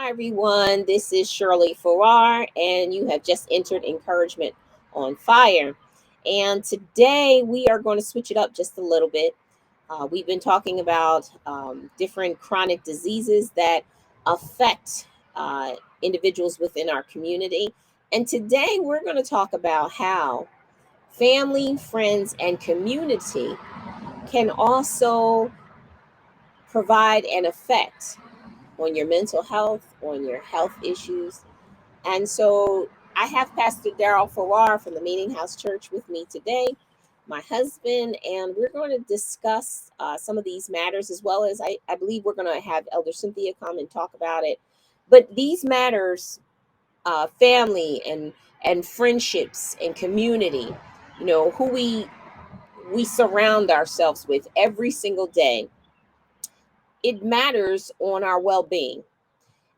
Hi, everyone. This is Shirley Farrar, and you have just entered Encouragement on Fire. And today we are going to switch it up just a little bit. We've been talking about different chronic diseases that affect individuals within our community. And today we're going to talk about how family, friends, and community can also provide an effect on your mental health, on your health issues. And so I have Pastor Daryl Farrar from the Meeting House Church with me today, my husband, and we're going to discuss some of these matters, as well as I believe we're going to have Elder Cynthia come and talk about it. But these matters, family and friendships and community, who we surround ourselves with every single day, it matters on our well-being.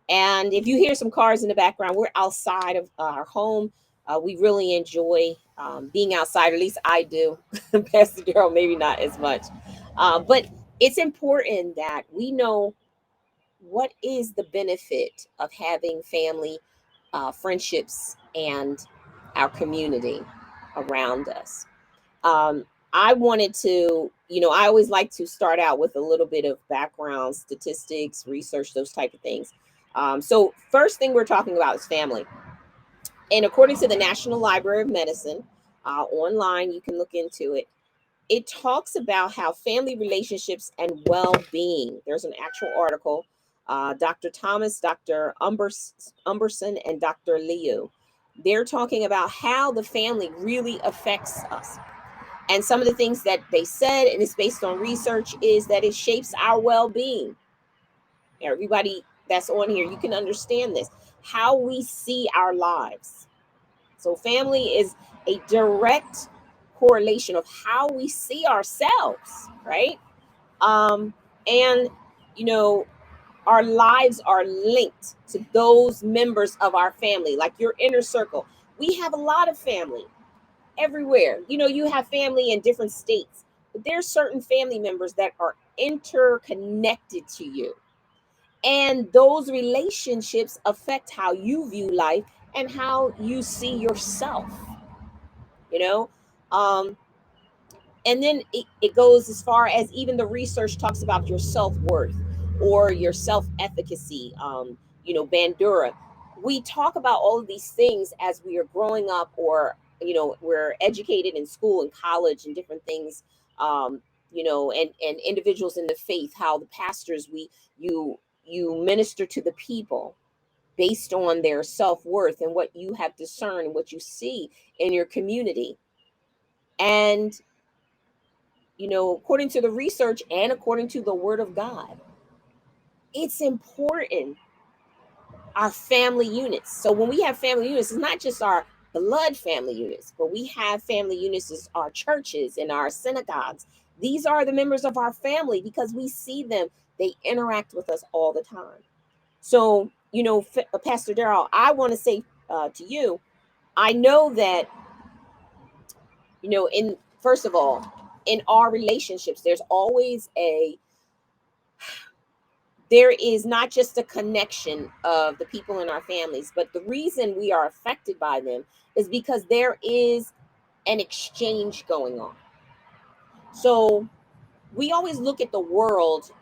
And if you hear some cars in the background, we're outside of our home. We really enjoy being outside, at least I do. Pastor Darrell, maybe not as much. But it's important that we know what is the benefit of having family, friendships, and our community around us. I wanted to, I always like to start out with a little bit of background, statistics, research, those type of things. So first thing we're talking about is family. And according to the National Library of Medicine, online, you can look into it. It talks about how family relationships and well-being. There's an actual article. Dr. Thomas, Dr. Umberson, and Dr. Liu. They're talking about how the family really affects us. And some of the things that they said, and it's based on research, is that it shapes our well-being. Everybody that's on here, you can understand this, how we see our lives. So family is a direct correlation of how we see ourselves, right? And you know, our lives are linked to those members of our family, like your inner circle. We have a lot of family everywhere. You have family in different states, but there's certain family members that are interconnected to you. And those relationships affect how you view life and how you see yourself, you know? Um, and then it goes as far as even the research talks about your self-worth or your self-efficacy. Bandura, we talk about all of these things as we are growing up, or we're educated in school and college and different things. And individuals in the faith, how the pastors, you minister to the people based on their self-worth and what you have discerned and what you see in your community. And according to the research and according to the word of God, it's important, our family units. So when we have family units, it's not just our blood family units, but we have family units as our churches and our synagogues. These are the members of our family because we see them. They interact with us all the time. So, Pastor Darrell, I want to say to you, I know that, in first of all, in our relationships, there is not just a connection of the people in our families, but the reason we are affected by them is because there is an exchange going on. So we always look at the world,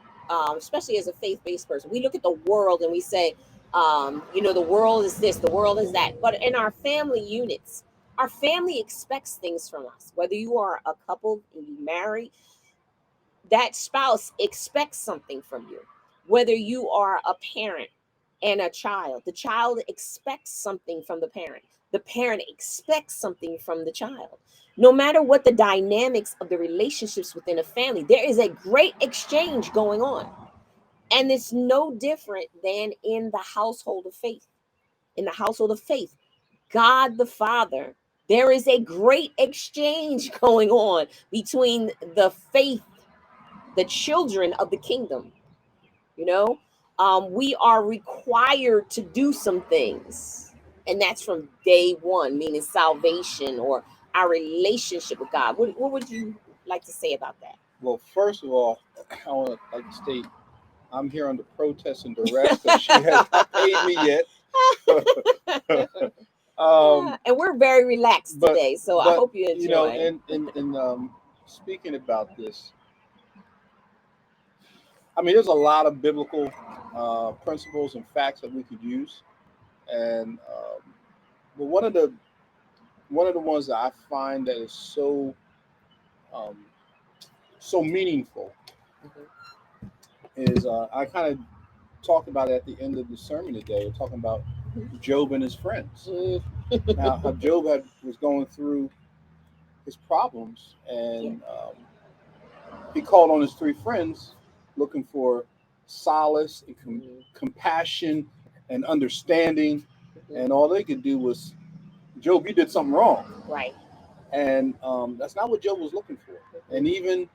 especially as a faith-based person, we look at the world and we say, the world is this, the world is that. But in our family units, our family expects things from us. Whether you are a couple and you marry, that spouse expects something from you. Whether you are a parent and a child, the child expects something from the parent expects something from the child. No matter what the dynamics of the relationships within a family, there is a great exchange going on. And it's no different than in the household of faith. In the household of faith, God the Father, there is a great exchange going on between the faith, the children of the kingdom. We are required to do some things, and that's from day one, meaning salvation or our relationship with God. What would you like to say about that? Well, first of all, I want to like to state I'm here under protest and duress because she has not paid me yet. And we're very relaxed But today, so I hope you you know, enjoy. and speaking about this, I mean, there's a lot of biblical principles and facts that we could use, and but one of the ones that I find that is um, so meaningful Mhm. is I kind of talked about it at the end of the sermon today, talking about Job and his friends. Mm. Now, how Job was going through his problems, Yeah. and he called on his three friends, looking for solace and Mhm. compassion and understanding, Mhm. and all they could do was, Job, you did something wrong, Right. and that's not what Job was looking for. And Mhm. even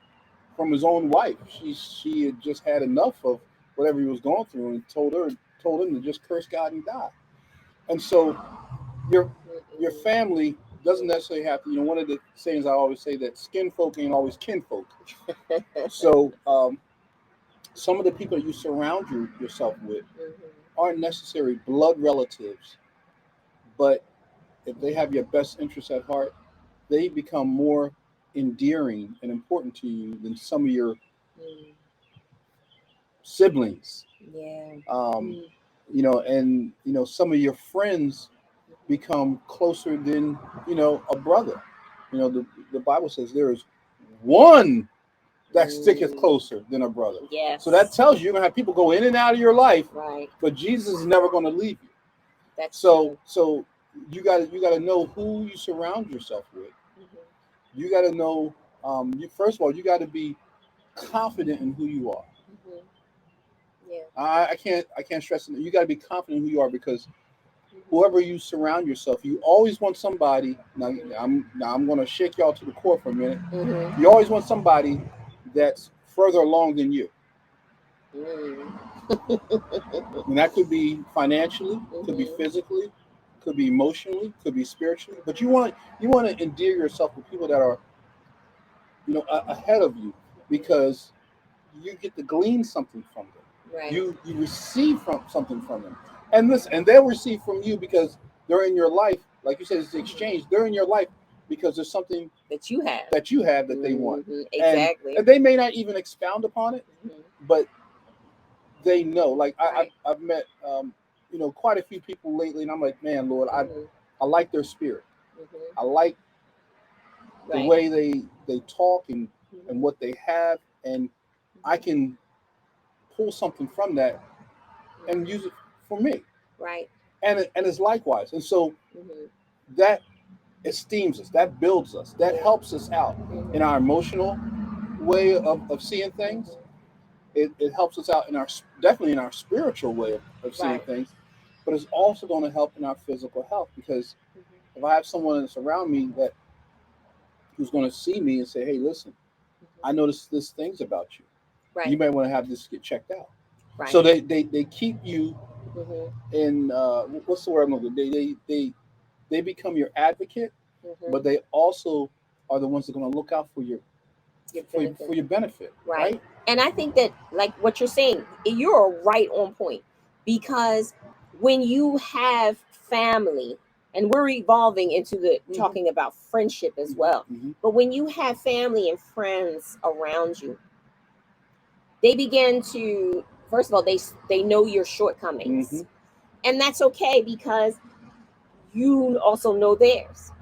from his own wife, she had just had enough of whatever he was going through, and told him to just curse God and die. And so your Mhm. family doesn't necessarily have to. You know, one of the sayings I always say that skin folk ain't always kinfolk. So some of the people that you surround yourself with Mhm. aren't necessarily blood relatives, but if they have your best interests at heart, they become more endearing and important to you than some of your Mm. siblings. Yeah. Um, Mm. and some of your friends become closer than a brother. The Bible says there is one that sticketh Mm. closer than a brother. So that Yes. tells you you're gonna have people go in and out of your life, Right. but Jesus is never gonna leave you. That's So true. so you gotta know who you surround yourself with. Mhm. You gotta know. First of all, you gotta be confident in who you are. Mhm. Yeah. I can't stress it. You gotta be confident in who you are, because Mhm. whoever you surround yourself, you always want somebody. Now Mhm. I'm gonna shake y'all to the core for a minute. Mhm. You always want somebody that's further along than you. Mm. And that could be financially, could be Mhm. physically, could be emotionally, could be spiritually. But you want to endear yourself with people that are ahead of you, Mhm. because you get to glean something from them. Right. You receive from something from them, and they'll receive from you because they're in your life. Like you said, it's the Mhm. exchange. They're in your life because there's something That you have. that you have that they want, Mhm. and, Exactly. and they may not even expound upon it, Mhm. but they know. Like Right. I've met quite a few people lately, and I'm like, man, Lord, I Mhm. I like their spirit. Mhm. I like the Right. way they talk, and Mhm. what they have, and I Mhm. can pull something from that and Mhm. use it for me, Right. and it's likewise. And so Mhm. that esteems us, that builds us, that Yeah. helps us out in Mhm. our emotional way of seeing things. Mhm. It helps us out in our, definitely in our spiritual way of seeing Right. things, but it's also going to help in our physical health, because Mhm. if I have someone that's around me that who's going to see me and say, hey, listen, I Mhm. noticed this things about you. You Right. may want to have this get checked out. So Right. they keep you Mhm. in, what's the word I'm looking for? They become your advocate, but Mhm. they also are the ones that are going to look out Your for benefit. your benefit, Right. right? And I think that, like what you're saying, you're right on point, because when you have family, and we're evolving into the Mm-hmm. talking about friendship as Mm-hmm. well, Mm-hmm. but when you have family and friends around you, they begin to, first of all, they know your Mm-hmm. shortcomings, and that's okay because you also know theirs,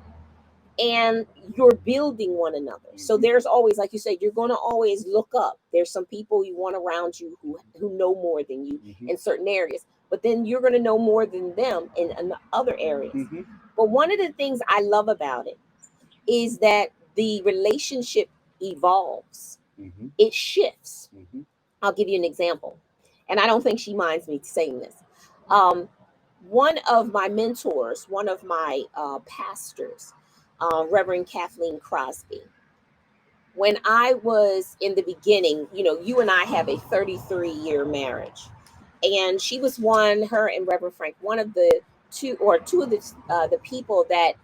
and you're building one another. So Mm-hmm. there's always, like you said, you're going to always look up. There's some people you want around you who know more than you Mm-hmm. in certain areas, but then you're going to know more than them in other areas. Mm-hmm. But one of the things I love about it is that the relationship evolves, Mm-hmm. it shifts. Mm-hmm. I'll give you an example, and I don't think she minds me saying this. um, One of my mentors, one of my pastors, Reverend Kathleen Crosby, when I was in the beginning, you and I have a 33-year marriage. And she was one, her and Reverend Frank, one of the two of the people that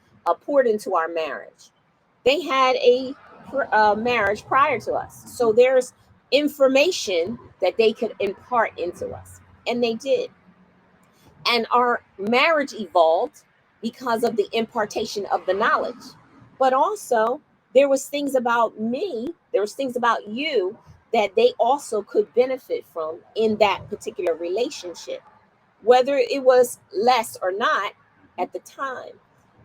poured into our marriage. They had a marriage prior to us. Mm-hmm. So there's information that they could impart into us. And they did. And our marriage evolved because of the impartation of the knowledge. But also, there was things about me, there was things about you that they also could benefit from in that particular relationship, whether it was less or not at the time.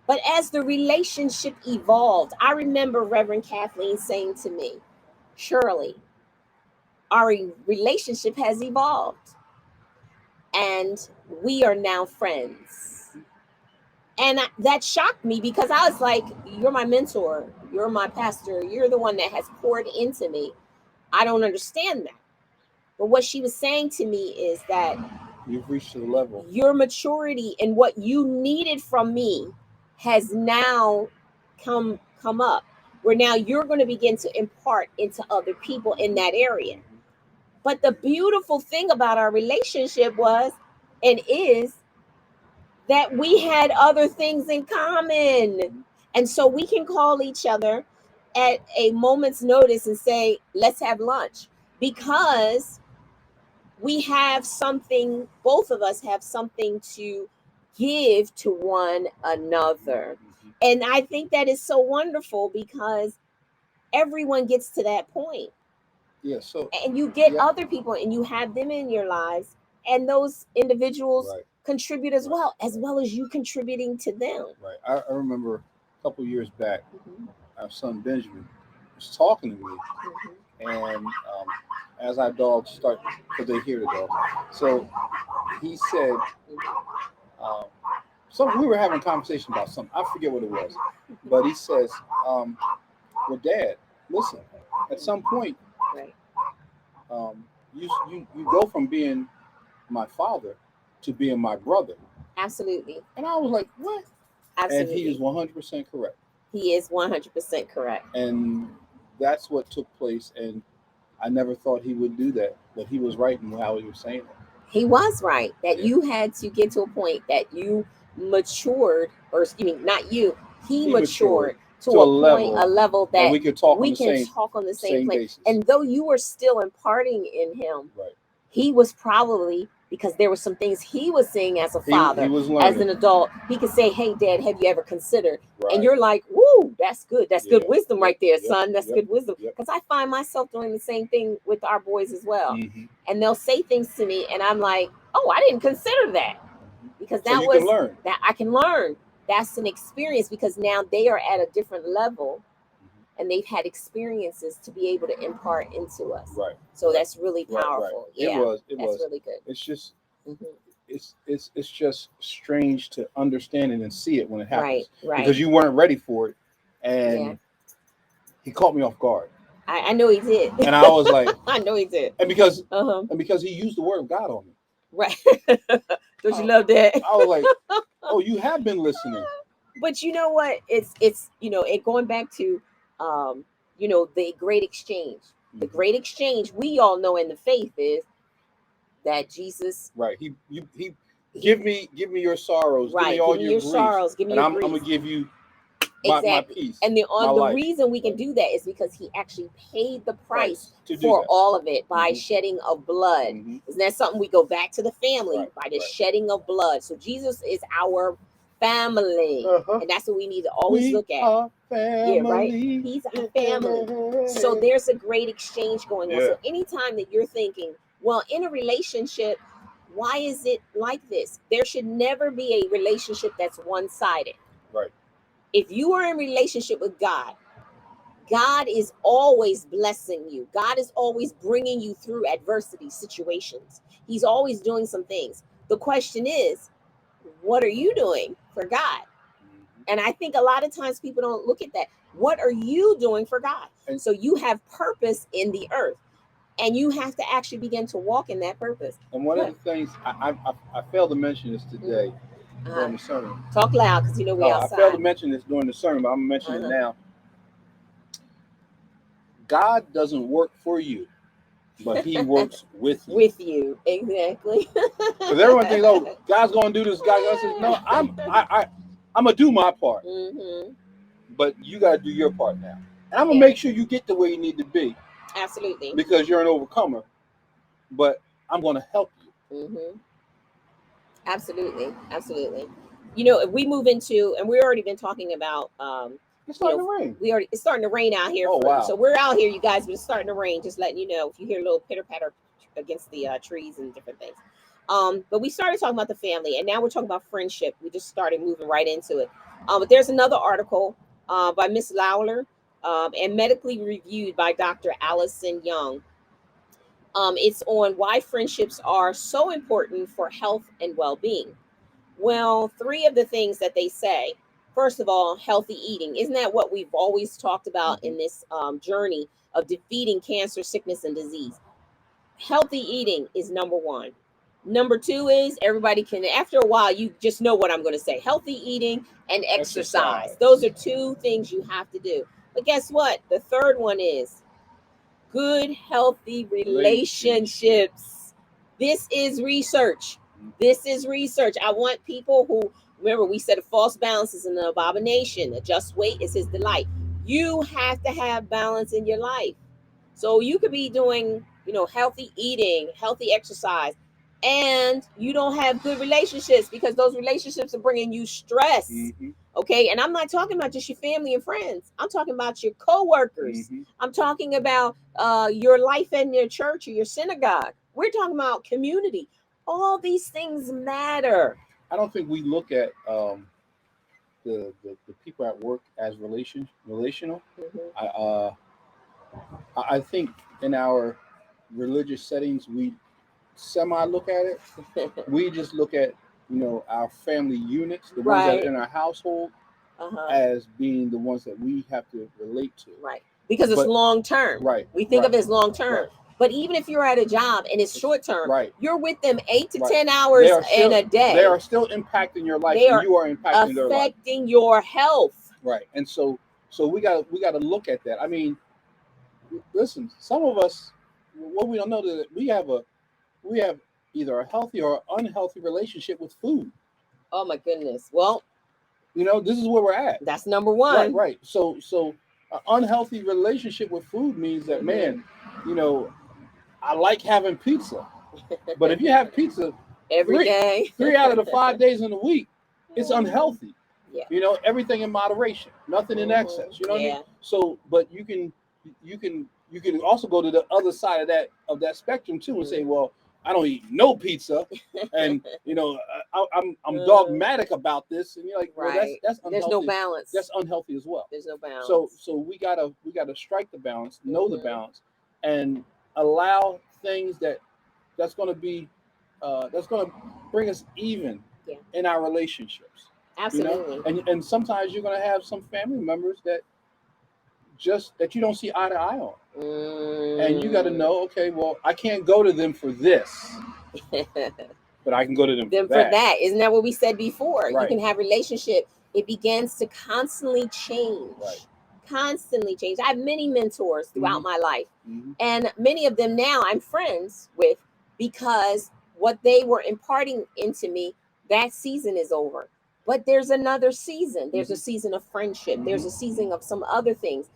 But as the relationship evolved, I remember Reverend Kathleen saying to me, Shirley, our relationship has evolved and we are now friends. And that shocked me because I was like, you're my mentor, you're my pastor, you're the one that has poured into me. I don't understand that. But what she was saying to me is that you've reached a level. Your maturity and what you needed from me has now come up, where now you're going to begin to impart into other people in that area. But the beautiful thing about our relationship was and is that we had other things in common. And so we can call each other at a moment's notice and say, let's have lunch, because we have something, both of us have something to give to one another. And I think that is so wonderful because everyone gets to that point. Yeah, so and you get other people and you have them in your lives, and those individuals contribute as well as you contributing to them. Right. I remember a couple years back, our son Benjamin was talking to me, and as our dogs start, because they hear the dogs, so he said, we were having a conversation about something. I forget what it was, but he says, well, Dad, listen, at some point, you go from being my father to being my brother. Absolutely. And I was like, what? Absolutely. And he is 100% correct. He is 100% correct. And that's what took place. And I never thought he would do that, but he was right in how he was saying it. He was right that you had to get to a point that you matured, or excuse me, not you, he matured to a level that we could talk on the same place. And though you were still imparting in him, he was probably, because there were some things he was seeing as a father, as an adult, he could say, hey, Dad, have you ever considered? And you're like, woo, that's good. That's good wisdom right there, son. That's good wisdom. Because I find myself doing the same thing with our boys as well. And they'll say things to me and I'm like, oh, I didn't consider that. Because that that I can learn. That's an experience, because now they are at a different level and they've had experiences to be able to impart into us. So that's really powerful. Yeah, it that's was really good. It's just it's just strange to understand it and see it when it happens. Because you weren't ready for it, and he caught me off guard. I know he did. And I was like, I know he did. And because he used the word of God on me. Right. Don't you love that? I was like, oh, you have been listening. But you know what? It's it going back to the great exchange. The great exchange we all know in the faith is that Jesus. Right. He give me your sorrows. Right. Give me all your sorrows. Give me your grief. I'm gonna give you my peace. And the reason we can do that is because he actually paid the price for all of it by shedding of blood. Isn't that something we go back to the family by the shedding of blood? So Jesus is our family, and that's what we need to always look at. Family. Yeah, right. He's our family. So there's a great exchange going on. So anytime that you're thinking, well, in a relationship, why is it like this? There should never be a relationship that's one-sided. Right. If you are in relationship with God, God is always blessing you. God is always bringing you through adversity situations. He's always doing some things. The question is, what are you doing for God? And I think a lot of times people don't look at that. What are you doing for God? And so you have purpose in the earth, and you have to actually begin to walk in that purpose. And one of the things I failed to mention this today. During the sermon. Talk loud, because we're outside. I failed to mention this during the sermon, but I'm mentioning it now. God doesn't work for you, but he works with you. With you, exactly. Because everyone thinks, oh, God's going to do this. God says, no, I'm going to do my part. But you got to do your part now. And I'm going to make sure you get to where you need to be. Absolutely. because you're an overcomer, but I'm going to help you. Mm-hmm. Absolutely. Absolutely. You know, if we move into, and we've already been talking about, It's you starting know, to rain. it's starting to rain out here. Oh, wow. So we're out here, you guys, but it's starting to rain. Just letting you know, if you hear a little pitter patter against the trees and different things. But we started talking about the family, and now we're talking about friendship. We just started moving right into it. But there's another article by Miss Lawler, and medically reviewed by Dr. Allison Young. It's on why friendships are so important for health and well-being. Well, three of the things that they say. First of all, healthy eating. Isn't that what we've always talked about in this journey of defeating cancer, sickness, and disease? Healthy eating is number one. Number two is everybody can, after a while, you just know what I'm going to say. Healthy eating and exercise. Those are two things you have to do. But guess what? The third one is good, healthy relationships. This is research. This is research. I want people who, remember, we said a false balance is an abomination. A just weight is his delight. You have to have balance in your life. So you could be doing, healthy eating, healthy exercise, and you don't have good relationships because those relationships are bringing you stress. Mm-hmm. Okay, and I'm not talking about just your family and friends. I'm talking about your coworkers. Mm-hmm. I'm talking about your life in your church or your synagogue. We're talking about community. All these things matter. I don't think we look at the people at work as relational. Mm-hmm. I think in our religious settings we semi look at it. We just look at our family units, the ones that Right. are in our household, Uh-huh. as being the ones that we have to relate to. Right. Because it's But long term. right, We think right, of it as long term. right, But even if you're at a job and it's short term, right, you're with them 8 to right. 10 They hours are in still a day. they are still impacting your life, They and are you are impacting their life. affecting your health. Right, and so we got to look at that. I mean, listen, some of us, what we don't know that we have either a healthy or unhealthy relationship with food. Oh my goodness. Well, This is where we're at. that's number one. Right, right. So an unhealthy relationship with food means that, man, you know, I like having pizza, but if you have pizza Every three day. 3 out of the 5 days in a week, it's unhealthy. Yeah. Everything in moderation, nothing in excess. You know what I Yeah. mean? So, but you can also go to the other side of that spectrum too and say, well, I don't eat no pizza, and I'm dogmatic about this, and you're like, well, Right. that's unhealthy. There's no balance. That's unhealthy as well. There's no balance. So we gotta strike the balance, know the balance, and allow things that's going to be that's going to bring us even in our relationships. Absolutely. And sometimes you're going to have some family members that you don't see eye to eye on, and you got to know, okay, well, I can't go to them for this, but I can go to them for that. Isn't that what we said before? Right. You can have relationship. It begins to constantly change. Right. Constantly change. I have many mentors throughout my life, Mhm. and many of them now I'm friends with because what they were imparting into me, that season is over. But there's another season. There's a season of friendship. There's a season of some other things.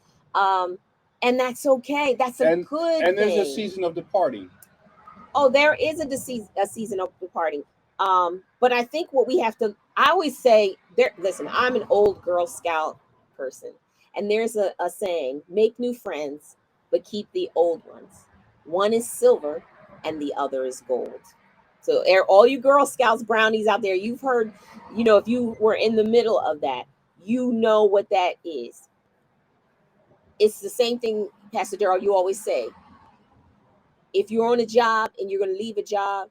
And that's okay. That's a good And there's a thing. season of departing. Oh, there is a season of departing. But I think what we have to, I always say, listen, I'm an old Girl Scout person. And there's a saying, make new friends, but keep the old ones. One is silver and the other is gold. So all you Girl Scouts, brownies out there, you've heard, if you were in the middle of that, you know what that is. It's the same thing, Pastor Darrell, you always say. If you're on a job and you're going to leave a job,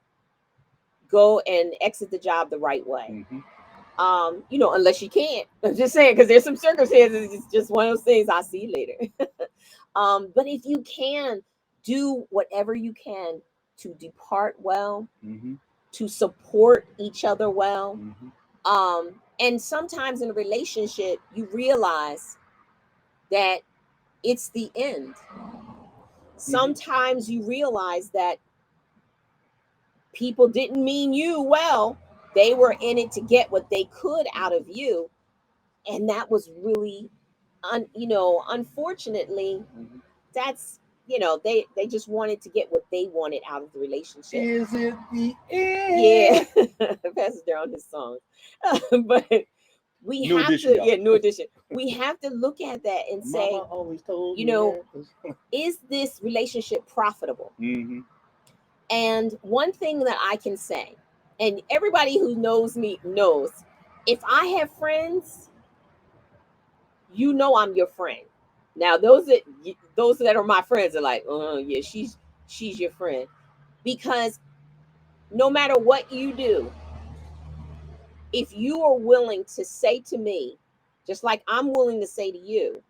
go and exit the job the right way. Unless you can't. I'm just saying, because there's some circumstances, it's just one of those things. I'll see you later. But if you can, do whatever you can to depart well, to support each other well. And sometimes in a relationship, you realize that it's the end. Sometimes you realize that people didn't mean you well. They were in it to get what they could out of you. And that was really, unfortunately, that's they just wanted to get what they wanted out of the relationship. Is it the Yeah. end? Pastor down his songs. But we New have edition, to, y'all. new edition. We have to look at that and say, Mama always told you me know, that. is this relationship profitable? Mm-hmm. And one thing that I can say, and everybody who knows me knows, if I have friends, I'm your friend. Now those that are my friends are like, oh yeah, she's your friend, because no matter what you do, if you are willing to say to me, just like I'm willing to say to you,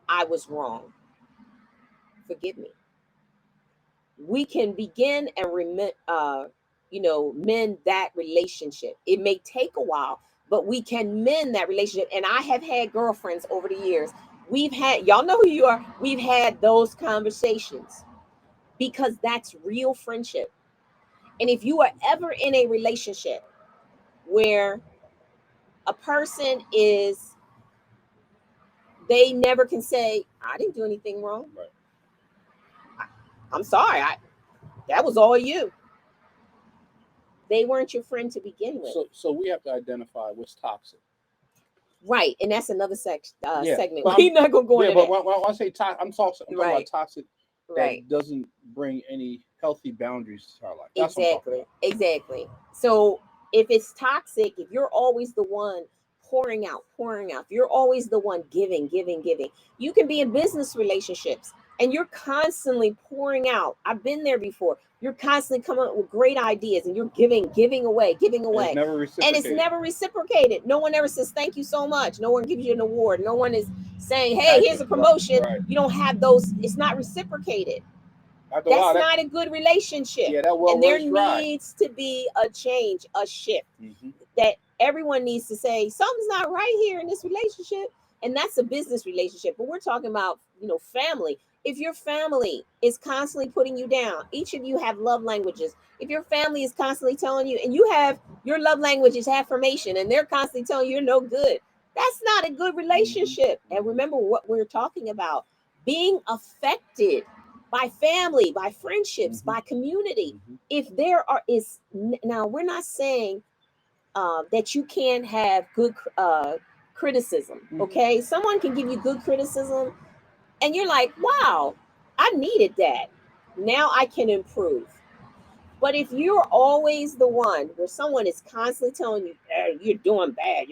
I was wrong, forgive me. We can begin and mend that relationship. It may take a while, but we can mend that relationship. And I have had girlfriends over the years. We've had, y'all know who you are. We've had those conversations because that's real friendship. And if you are ever in a relationship where a person is, they never can say, I didn't do anything wrong. Right. I'm sorry. That was all you. They weren't your friend to begin with. So we have to identify what's toxic. Right, and that's another Yeah, segment. but We're not gonna go yeah, into but that. when I say toxic, I'm talking about Right, toxic right, that doesn't bring any healthy boundaries to our life. That's what I'm talking about. exactly. So if it's toxic, if you're always the one pouring out, if you're always the one giving, you can be in business relationships and you're constantly pouring out. I've been there before. You're constantly coming up with great ideas and you're giving away, And it's never and it's reciprocated. never reciprocated. No one ever says thank you so much. No one gives you an award. No one is saying, hey, here's a promotion. Right. You don't have those. It's not reciprocated. After a That's while, not a good relationship. yeah, that well And there runs dry. needs to be a change, a shift. Mm-hmm. That everyone needs to say something's not right here in this relationship. And that's a business relationship. But we're talking about, family. If your family is constantly putting you down, each of you have love languages. If your family is constantly telling you, and you have your love language is affirmation, and they're constantly telling you you're no good, that's not a good relationship. Mm-hmm. And remember what we're talking about, being affected by family, by friendships, Mm-hmm. by community. Mm-hmm. If there are is now, we're not saying that you can't have good criticism. Mm-hmm. Okay, someone can give you good criticism, and you're like, "Wow, I needed that. Now I can improve." But if you're always the one where someone is constantly telling you, you're doing bad,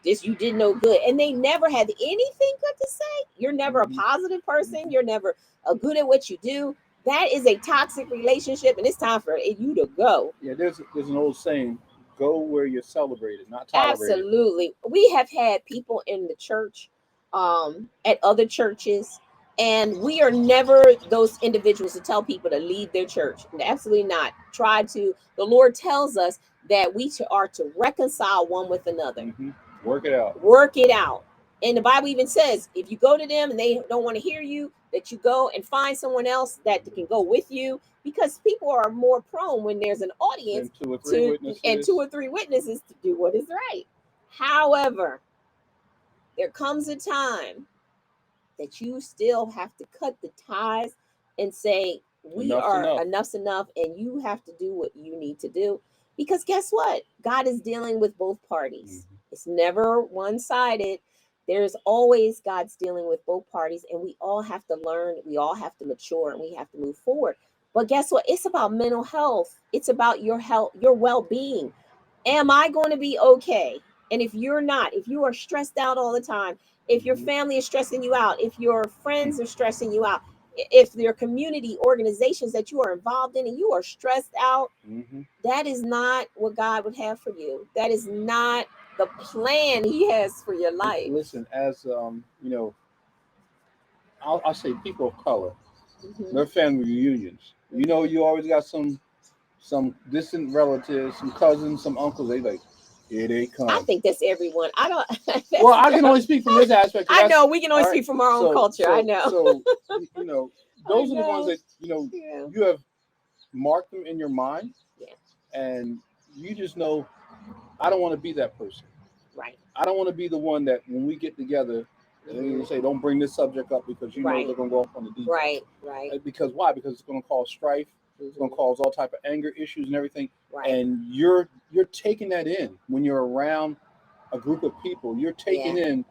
this you did no good, and they never had anything good to say, you're never a Mm-hmm. positive person, you're never good at what you do, that is a toxic relationship, and it's time for you to go. Yeah, there's an old saying: "Go where you're celebrated, not tolerated." Absolutely. We have had people in the church, at other churches, and we are never those individuals to tell people to leave their church. Absolutely not. The Lord tells us that are to reconcile one with another. Mm-hmm. Work it out. Work it out. And the Bible even says, if you go to them and they don't want to hear you, that you go and find someone else that can go with you, because people are more prone when there's an audience And two or three witnesses to do what is right. However, there comes a time that you still have to cut the ties and say, enough's enough, and you have to do what you need to do. Because guess what? God is dealing with both parties. Mm-hmm. It's never one-sided. There's always God's dealing with both parties, and we all have to learn, we all have to mature, and we have to move forward. But guess what? It's about mental health. It's about your health, your well-being. Am I going to be okay? And if you're not, if you are stressed out all the time, if your Mm-hmm. family is stressing you out, if your friends are stressing you out, if your community organizations that you are involved in and you are stressed out, Mm-hmm. that is not what God would have for you. That is not the plan He has for your life. Listen, as I'll say people of color, Mhm. their family reunions. You always got some distant relatives, some cousins, some uncles. They like, here they come. I think that's everyone. I don't. Well, I can only speak from this aspect. I know we can only speak from our own culture. I know. So those are the ones that Yeah. you have marked them in your mind, Yeah. and you just know, I don't want to be that person. Right. I don't want to be the one that when we get together, And then you say, don't bring this subject up because you know Right. they're going to go off on the details. Right. Because why? Because it's going to cause strife. It's going to cause all type of anger issues and everything. Right. And you're taking that in when you're around a group of people. You're taking in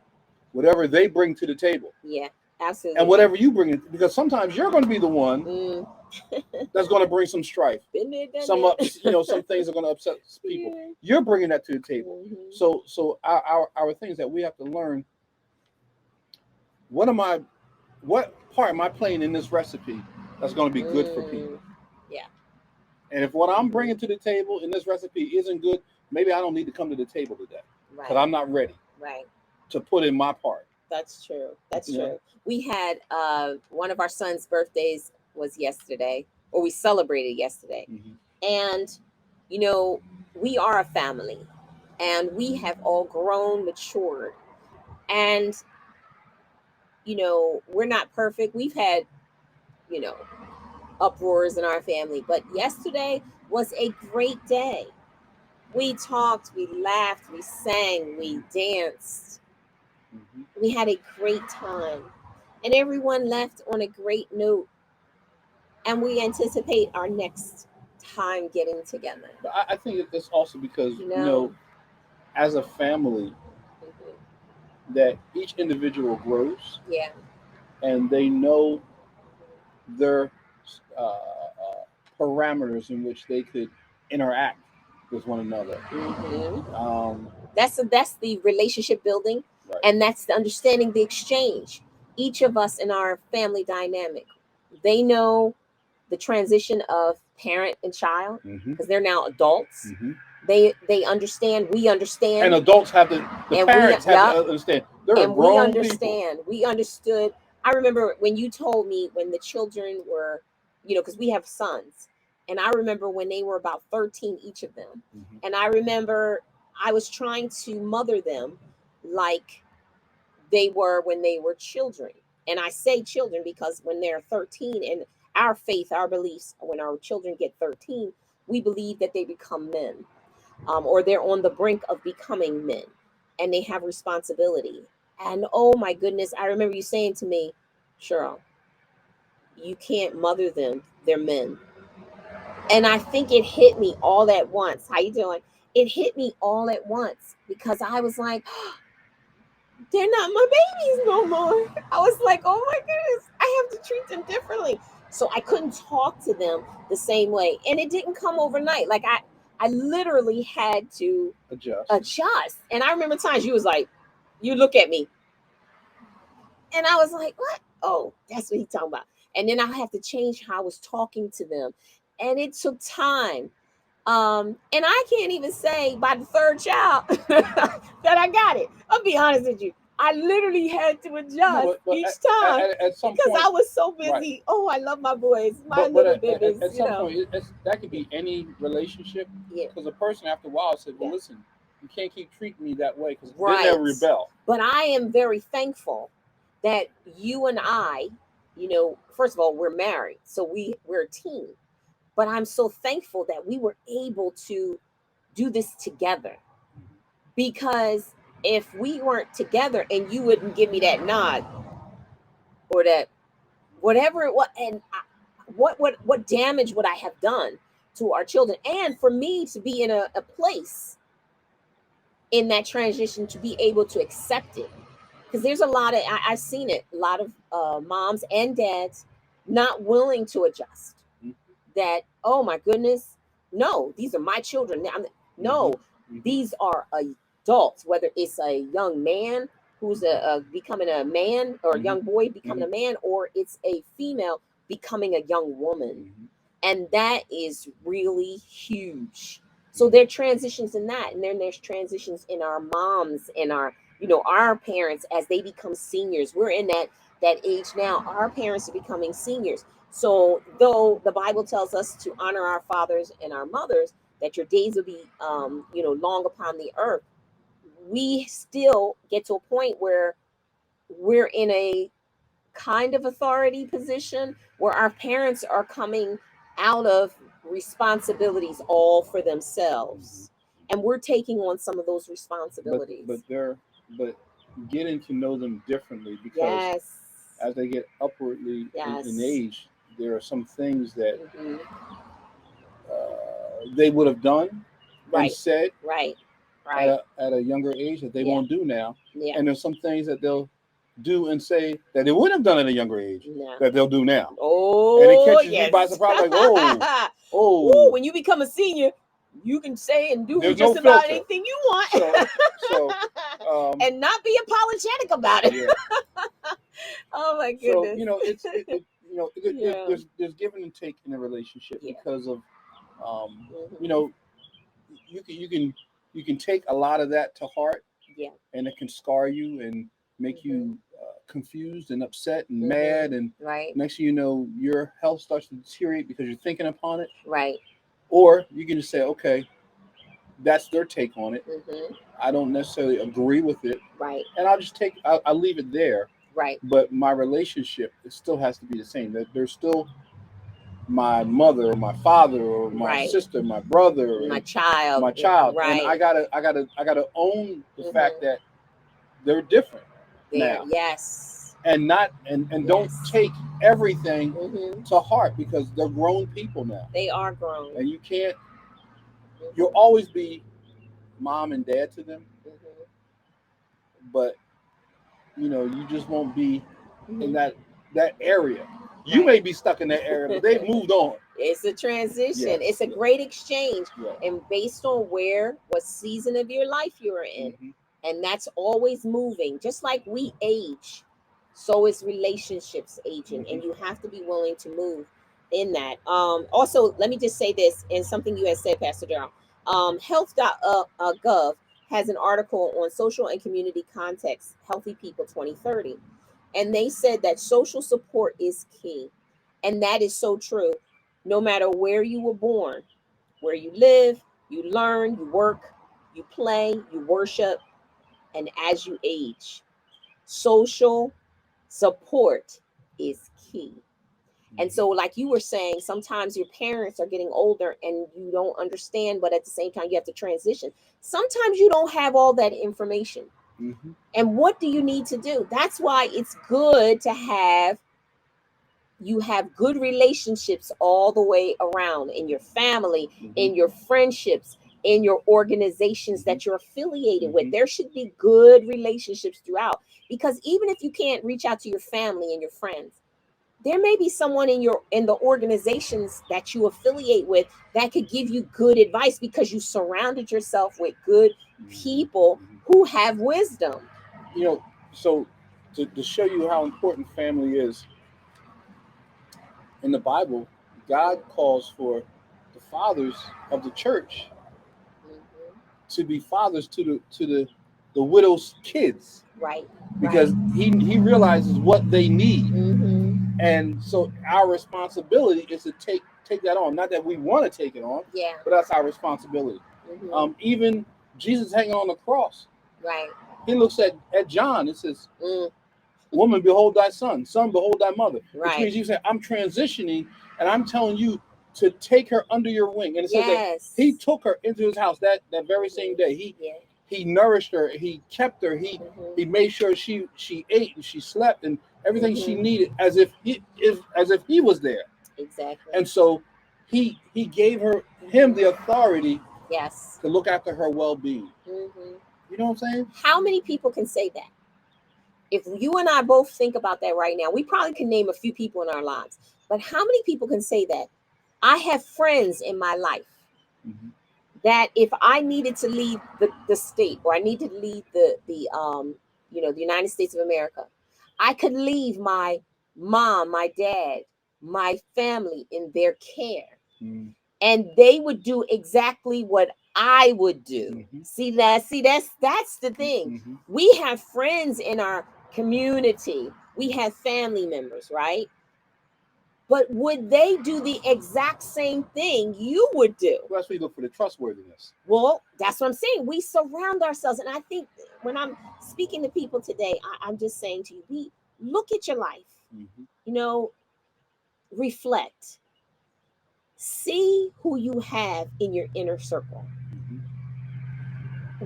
whatever they bring to the table. Yeah, absolutely. And whatever you bring, because sometimes you're going to be the one that's going to bring some strife. Some things are going to upset people. Yeah. You're bringing that to the table. So our things that we have to learn. What part am I playing in this recipe that's going to be good for people? Yeah. And if what I'm bringing to the table in this recipe isn't good, maybe I don't need to come to the table today because I'm not ready. Right. To put in my part. That's true. That's true. We had one of our son's birthdays was yesterday, or we celebrated yesterday. And, you know, we are a family and we have all grown, matured. And, you know, we're not perfect. We've had, you know, uproars in our family. But yesterday was a great day. We talked, we laughed, we sang, we danced. We had a great time. And everyone left on a great note. And we anticipate our next time getting together. But I think it's also because, as a family, that each individual grows. Yeah. And they know their parameters in which they could interact with one another. That's the relationship building. Right. And that's the understanding, the exchange. Each of us in our family dynamic, they know the transition of parent and child because they're now adults. They understand. We understand. And adults have to. The parents have to understand. They're and grown we understand. People. We understood. I remember when you told me when the children were, because we have sons, and I remember when they were about 13, each of them, and I remember I was trying to mother them like they were when they were children. And I say children because when they're 13, and our faith, our beliefs, when our children get 13, we believe that they become men, or they're on the brink of becoming men, and they have responsibility. And oh my goodness, I remember you saying to me, Cheryl, you can't mother them, they're men. And I think it hit me all at once. How you doing? It hit me all at once because I was like, they're not my babies no more. I was like, oh my goodness, I have to treat them differently. So I couldn't talk to them the same way. And it didn't come overnight. Like I literally had to adjust. And I remember times you was like, you look at me. And I was like, what? Oh, that's what he's talking about. And then I have to change how I was talking to them. And it took time. And I can't even say by the third child that I got it. I'll be honest with you. I literally had to adjust each time at some because point, I was so busy. Right. Oh, I love my boys, my little babies. At some point, that could be any relationship. Yeah. Because a person after a while said, "Well, listen, you can't keep treating me that way because Right. then they'll rebel." But I am very thankful that you and I, first of all, we're married, so we're a team. But I'm so thankful that we were able to do this together. Because if we weren't together and you wouldn't give me that nod or that whatever it was, and what damage would I have done to our children? And for me to be in a place in that transition to be able to accept it. Because there's a lot of, I've seen it, a lot of moms and dads not willing to adjust. That, oh my goodness, no, these are my children. No, these are adults, whether it's a young man who's becoming a man, or a young boy becoming a man, or it's a female becoming a young woman. And that is really huge. So there are transitions in that. And then there's transitions in our moms and our parents as they become seniors. We're in that age now. Our parents are becoming seniors. So though the Bible tells us to honor our fathers and our mothers, that your days will be, long upon the earth, we still get to a point where we're in a kind of authority position where our parents are coming out of responsibilities all for themselves. And we're taking on some of those responsibilities. But getting to know them differently, because Yes. as they get upwardly Yes. in age, there are some things that Hmm. they would have done and Right. said Right. Right. at a younger age that they Yeah. won't do now. Yeah. And there's some things that they'll do and say that they wouldn't have done at a younger age No. that they'll do now. Oh, And it catches me yes. by surprise, like, Ooh, oh, when you become a senior, you can say and do there's just no about filter. anything you want. So, And not be apologetic about it. yeah. Oh my So goodness. Yeah. there's give and take in a relationship Yeah. because of Mhm. you know you can take a lot of that to heart, Yeah. and it can scar you and make Mhm. you confused and upset and Mhm. mad, and Right. next thing you know, your health starts to deteriorate because you're thinking upon it. Right. Or you can just say, okay, that's their take on it. Mhm. I don't necessarily agree with it, Right. and I'll leave it there. Right. But my relationship, it still has to be the same. That there's still my mother or my father or my Right. sister, my brother, My and child. my child, and Right. I gotta own the Mhm. fact that they're different There. now, Yes. and not and don't Yes. take everything Mhm. to heart, because they're grown people now, They are grown. and you can't. Mhm. You'll always be mom and dad to them, Mhm. but you just won't be in Mhm. that area. You Right. may be stuck in that area, but they've moved on. It's a transition. Yes, It's a yes, great exchange. yes. And based on what season of your life you're in. Hmm. And that's always moving. Just like we age, so is relationships aging. And Hmm. you have to be willing to move in that. Also, let me just say this, and something you had said, Pastor Darrell. Health.gov has an article on social and community context, Healthy People 2030. And they said that social support is key. And that is so true. No matter where you were born, where you live, you learn, you work, you play, you worship, and as you age, social support is key. And so, like you were saying, sometimes your parents are getting older and you don't understand, but at the same time, you have to transition. Sometimes you don't have all that information. Hmm. And what do you need to do? That's why it's good to have good relationships all the way around in your family, Hmm. in your friendships, in your organizations Hmm. that you're affiliated with. Hmm. There should be good relationships throughout, because even if you can't reach out to your family and your friends, there may be someone in the organizations that you affiliate with that could give you good advice, because you surrounded yourself with good people Hmm. who have wisdom. So to show you how important family is, in the Bible, God calls for the fathers of the church Mhm. to be fathers to the widow's kids, Right. Right. because he realizes what they need. Hmm. And so our responsibility is to take that on. Not that we want to take it on, Yeah. but that's our responsibility. Hmm. Even Jesus hanging on the cross, Right. he looks at John and says, Mm. "Woman, behold thy son. Son, behold thy mother." Which Right. means you say, "I'm transitioning, and I'm telling you to take her under your wing." And it says that Yes. he took her into his house that very same day. Yeah. He nourished her. He kept her. He Hmm. made sure she ate and she slept and everything she Hmm. needed, as if he was there. Exactly. And so he gave him the authority Yes. to look after her well-being. Hmm. You know what I'm saying? How many people can say that? If you and I both think about that right now, we probably can name a few people in our lives. But how many people can say that? I have friends in my life Mm-hmm. that if I needed to leave the state, or I need to leave the United States of America, I could leave my mom, my dad, my family in their care, Mm-hmm. and they would do exactly what I would do. Mm-hmm. That's the thing. Mm-hmm. We have friends in our community. We have family members, right? But would they do the exact same thing you would do? Well, that's where you look for the trustworthiness. Well, that's what I'm saying. We surround ourselves. And I think when I'm speaking to people today, I'm just saying to you, look at your life, Mm-hmm. you know, reflect, see who you have in your inner circle. Mm-hmm.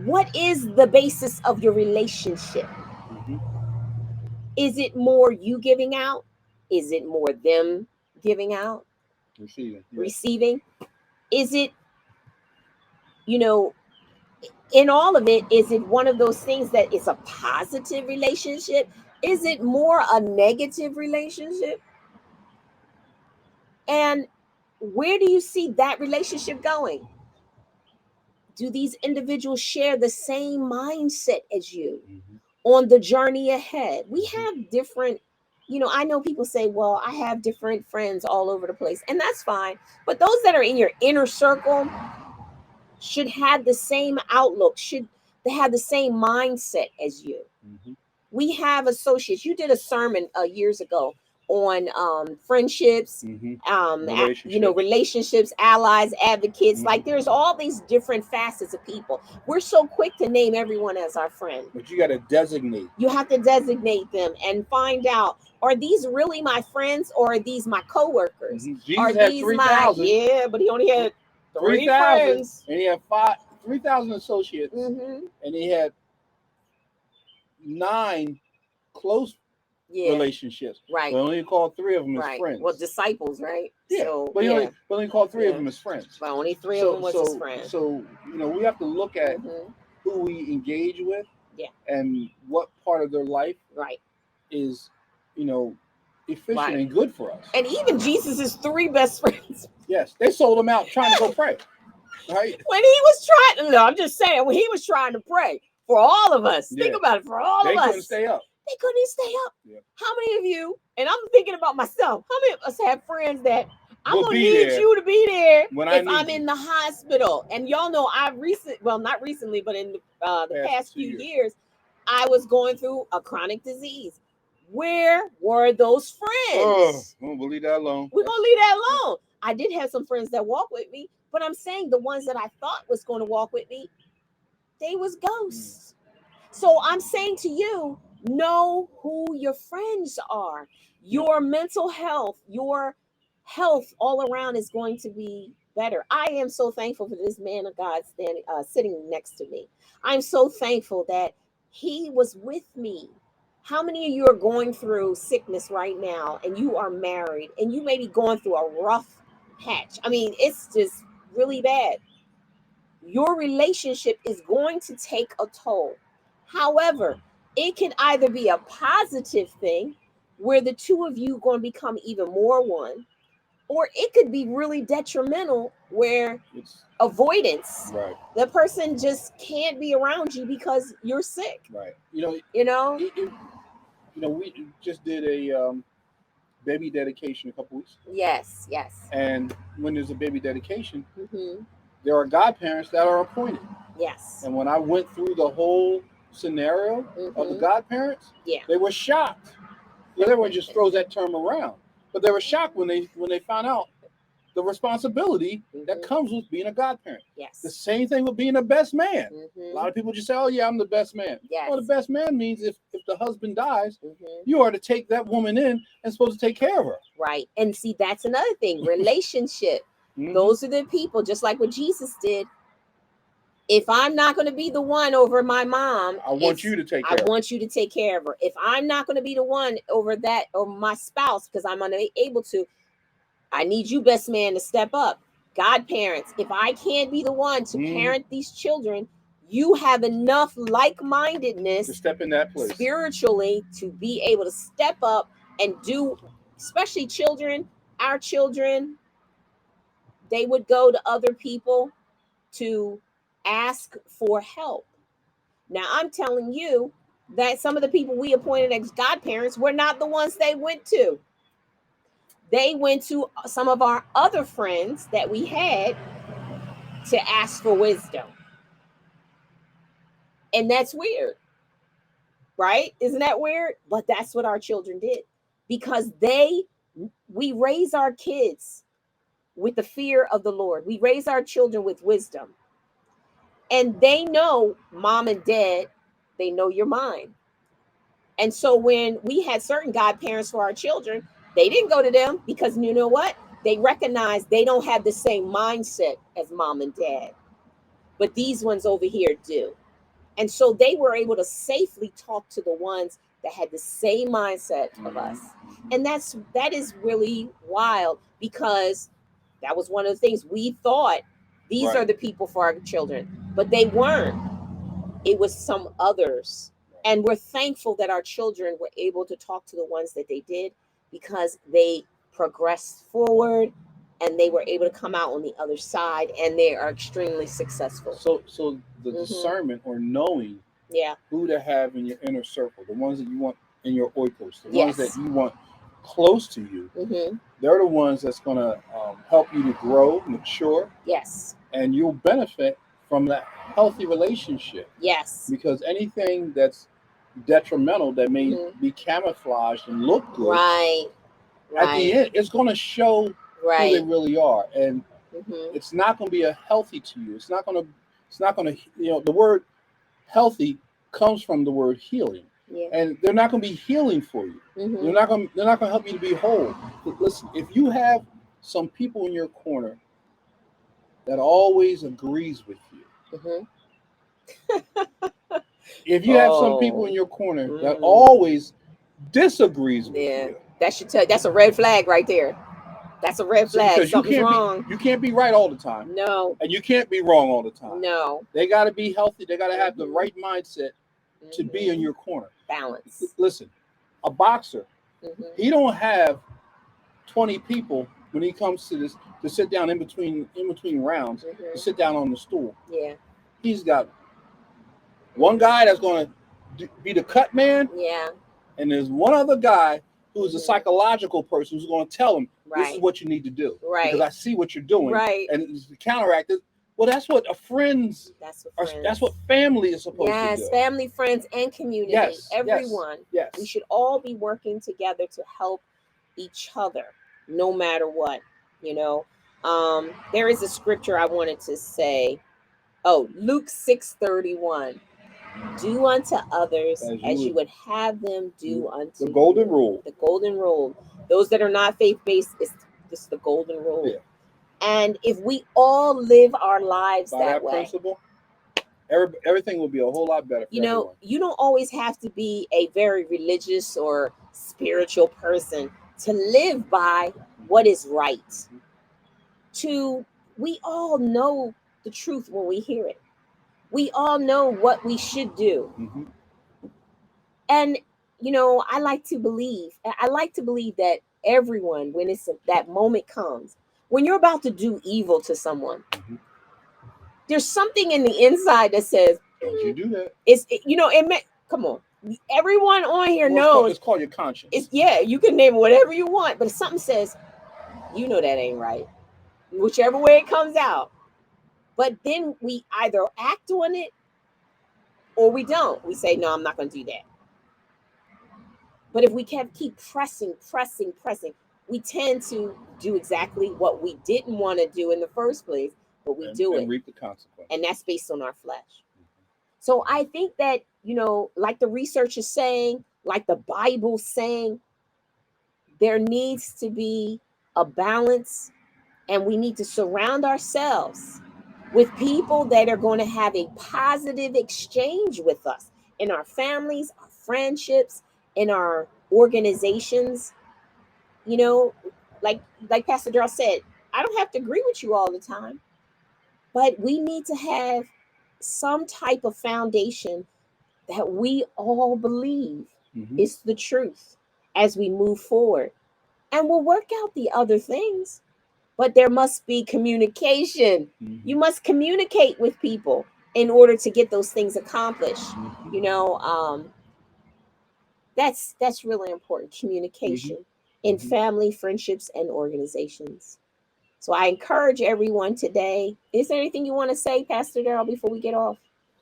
What is the basis of your relationship? Is it more you giving out? Is it more them giving out? Receiving. Yeah. Receiving? Is it, you know, in all of it, is it one of those things that it's a positive relationship? Is it more a negative relationship? And where do you see that relationship going? Do these individuals share the same mindset as you on the journey ahead? We have different, I know people say, well, I have different friends all over the place, and that's fine. But those that are in your inner circle should have the same outlook, should they have the same mindset as you. We have associates. You did a sermon years ago on friendships, relationships, allies, advocates. Like there's all these different facets of people. We're so quick to name everyone as our friend. But you got to designate. You have to designate them and find out, are these really my friends or are these my coworkers? Jesus are had these 3,000. Yeah, but he only had 3 friends. And he had 3,000 associates. And he had 9 close relationships. Right. But only called 3 of them as friends. Well, disciples, right? Yeah. So, but he only called 3 of them as friends. But only 3 of them was his friends. So, we have to look at who we engage with and what part of their life is, efficient and good for us. And even Jesus' 3 best friends. Yes. They sold him out trying to go pray. Right? When he was trying, I'm just saying, when he was trying to pray for all of us, think about it, for all of us. They couldn't stay up. They couldn't stay up. Yeah. How many of you, and I'm thinking about myself, how many of us have friends that I'm going to need there you to be there if I'm in the hospital? And y'all know not recently, but in the past few years, I was going through a chronic disease. Where were those friends? We're going to leave that alone. We're going to leave that alone. I did have some friends that walked with me, but I'm saying the ones that I thought was going to walk with me, they was ghosts. So I'm saying to you, know who your friends are. Your mental health, your health all around is going to be better. I am so thankful for this man of God standing, sitting next to me. I'm so thankful that he was with me. How many of you are going through sickness right now and you are married and you may be going through a rough patch? I mean, it's just really bad. Your relationship is going to take a toll. However, it can either be a positive thing where the two of you are going to become even more one, or it could be really detrimental where it's avoidance. Right. The person just can't be around you because you're sick. Right. We just did a baby dedication a couple weeks ago. Yes. And when there's a baby dedication, there are godparents that are appointed. Yes. And when I went through the whole scenario of the godparents, they were shocked. Everyone just throws that term around, but they were shocked when they found out the responsibility that comes with being a godparent. Yes. The same thing with being a best man. A lot of people just say, "Oh yeah, I'm the best man." Yes. Well, the best man means if the husband dies, you are to take that woman in and supposed to take care of her. Right. And see, that's another thing. Relationship. Those are the people, just like what Jesus did. If I'm not going to be the one over my mom, I want you to take care of her. If I'm not going to be the one over that or my spouse because I'm unable to, I need you, best man, to step up. Godparents, if I can't be the one to parent these children, you have enough like-mindedness to step in that place spiritually to be able to step up and do, especially children, our children, they would go to other people to ask for help. Now, I'm telling you that some of the people we appointed as godparents were not the ones they went to. They went to some of our other friends that we had to ask for wisdom. And that's weird, right? Isn't that weird? But that's what our children did, because we raise our kids with the fear of the Lord. We raise our children with wisdom. And they know, mom and dad, they know your mind. And so when we had certain godparents for our children, they didn't go to them because you know what? They recognize they don't have the same mindset as mom and dad. But these ones over here do. And so they were able to safely talk to the ones that had the same mindset of us. And that is really wild, because that was one of the things we thought these are Right. the people for our children, but they weren't. It was some others. And we're thankful that our children were able to talk to the ones that they did, because they progressed forward and they were able to come out on the other side, and they are extremely successful. So the Mhm. discernment, or knowing Yeah. who to have in your inner circle, the ones that you want in your oikos, the ones that Yes. you want close to you, Mm-hmm. they're the ones that's going to help you to grow, mature, Yes. and you'll benefit from that healthy relationship. Yes. Because anything that's detrimental, that may Mhm. be camouflaged and look good, Right. at the Right. end, it's going to show who they Right. really are, and Mm-hmm. it's not going to be a healthy to you. It's not going to. It's not going to. The word healthy comes from the word healing, Yeah. and they're not going to be healing for you. Mm-hmm. They're not going to help you to be whole. Listen, if you have some people in your corner that always agrees with you, Mm-hmm. if you have some people in Oh. your corner that Mm. always disagrees with Yeah. you, That should tell. That's a red flag right there. That's a red flag. because Something's wrong. you can't be right all the time, No. and you can't be wrong all the time. No. They got to be healthy. They got to have the Mhm. right mindset to be in Mhm. your corner. Balance. Listen, a boxer, Mhm. he don't have 20 people when he comes to this to sit down in between rounds, to Mhm. sit down on the stool. Yeah. He's got one guy that's going to be the cut man, Yeah. and there's one other guy who's a Mhm. psychological person, who's going to tell him, this is Right. what you need to do, because Right. I see what you're doing, Right. and to counteract it. Well, that's what a friends That's what are. That's friends. what family is supposed to Yes, do. family, friends, and community. Yes, yes, Everyone. We yes. should all be working together to help each other, no matter what. You know, there is a scripture I wanted to say. Oh, Luke 6:31. Do unto others As as you you would have them do unto the golden you. rule. The golden rule. Those that are not faith based, is just the golden rule. Yeah. And if we all live our lives By that that way, principle, everything will be a whole lot better for everyone. you don't always have to be a very religious or spiritual person to live by what is right. To We all know the truth when we hear it. We all know what we should do. Mm-hmm. And I like to believe that everyone, when that moment comes, when you're about to do evil to someone, Mm-hmm. there's something in the inside that says, Don't you do that? come on. Everyone on here Well, knows it's called your conscience. yeah, you can name it whatever you want, but if something says, that ain't right, whichever way it comes out. But then we either act on it or we don't. We say, no, I'm not going to do that. But if we keep pressing, pressing, pressing, we tend to do exactly what we didn't want to do in the first place, but we do and it. reap the consequences. And that's based on our flesh. So I think that, like the research is saying, like the Bible's saying, there needs to be a balance, and we need to surround ourselves with people that are going to have a positive exchange with us in our families, our friendships, in our organizations. You know, like Pastor Darrell said, I don't have to agree with you all the time, but we need to have some type of foundation that we all believe Mm-hmm. is the truth as we move forward. And we'll work out the other things, but there must be communication. Mm-hmm. You must communicate with people in order to get those things accomplished. Mm-hmm. You know, that's really important. Mm-hmm. Communication in Mm-hmm. family, friendships, and organizations. So I encourage everyone today. Is there anything you want to say, Pastor Darrell, before we get off?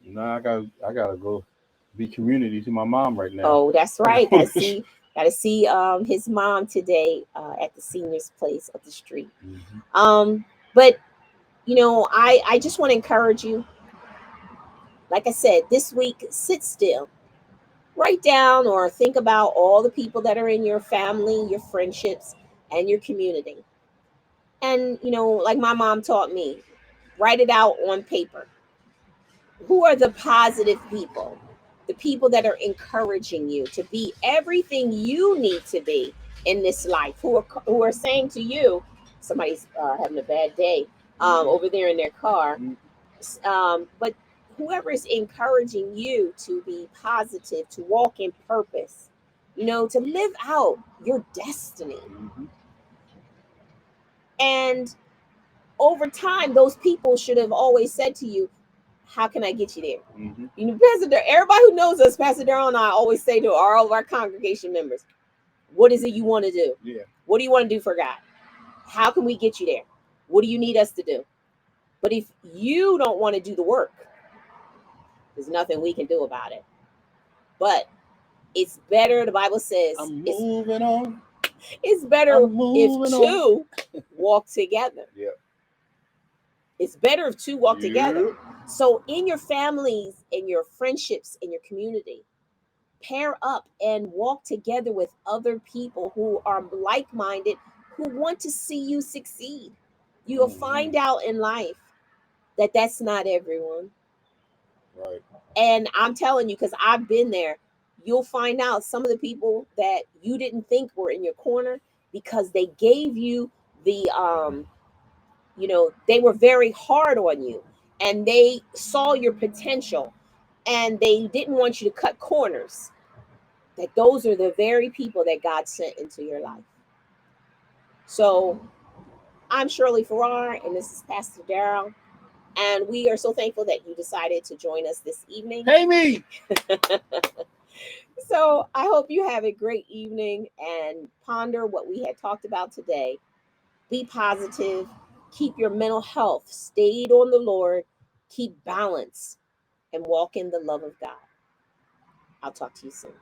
No, I gotta go be community to my mom right now. Oh, that's right. Gotta see his mom today at the seniors place up the street. Mm-hmm. But I just want to encourage you. Like I said, this week, sit still. Write down or think about all the people that are in your family, your friendships, and your community. And like my mom taught me, write it out on paper. Who are the positive people? the people that are encouraging you to be everything you need to be in this life, who are saying to you, somebody's having a bad day over there in their car, but whoever is encouraging you to be positive, to walk in purpose, to live out your destiny. And over time, those people should have always said to you, how can I get you there? Pastor Darrell, everybody who knows us, Pastor Darrell and I always say to all of our congregation members, what is it you want to do? Yeah. What do you want to do for God? How can we get you there? What do you need us to do? But if you don't want to do the work, there's nothing we can do about it. But it's better, the Bible says, I'm moving on. It's better if two walk together. Yeah. It's better if two walk together. So in your families, in your friendships, in your community, pair up and walk together with other people who are like-minded, who want to see you succeed. You'll find out in life that that's not everyone. Right. And I'm telling you, because I've been there, you'll find out some of the people that you didn't think were in your corner, because they gave you the they were very hard on you, and they saw your potential, and they didn't want you to cut corners. That those are the very people that God sent into your life. So I'm Shirley Farrar, and this is Pastor Darrell, and we are so thankful that you decided to join us this evening. Pay me. So I hope you have a great evening and ponder what we had talked about today. Be positive. Keep your mental health stayed on the Lord. Keep balance and walk in the love of God. I'll talk to you soon.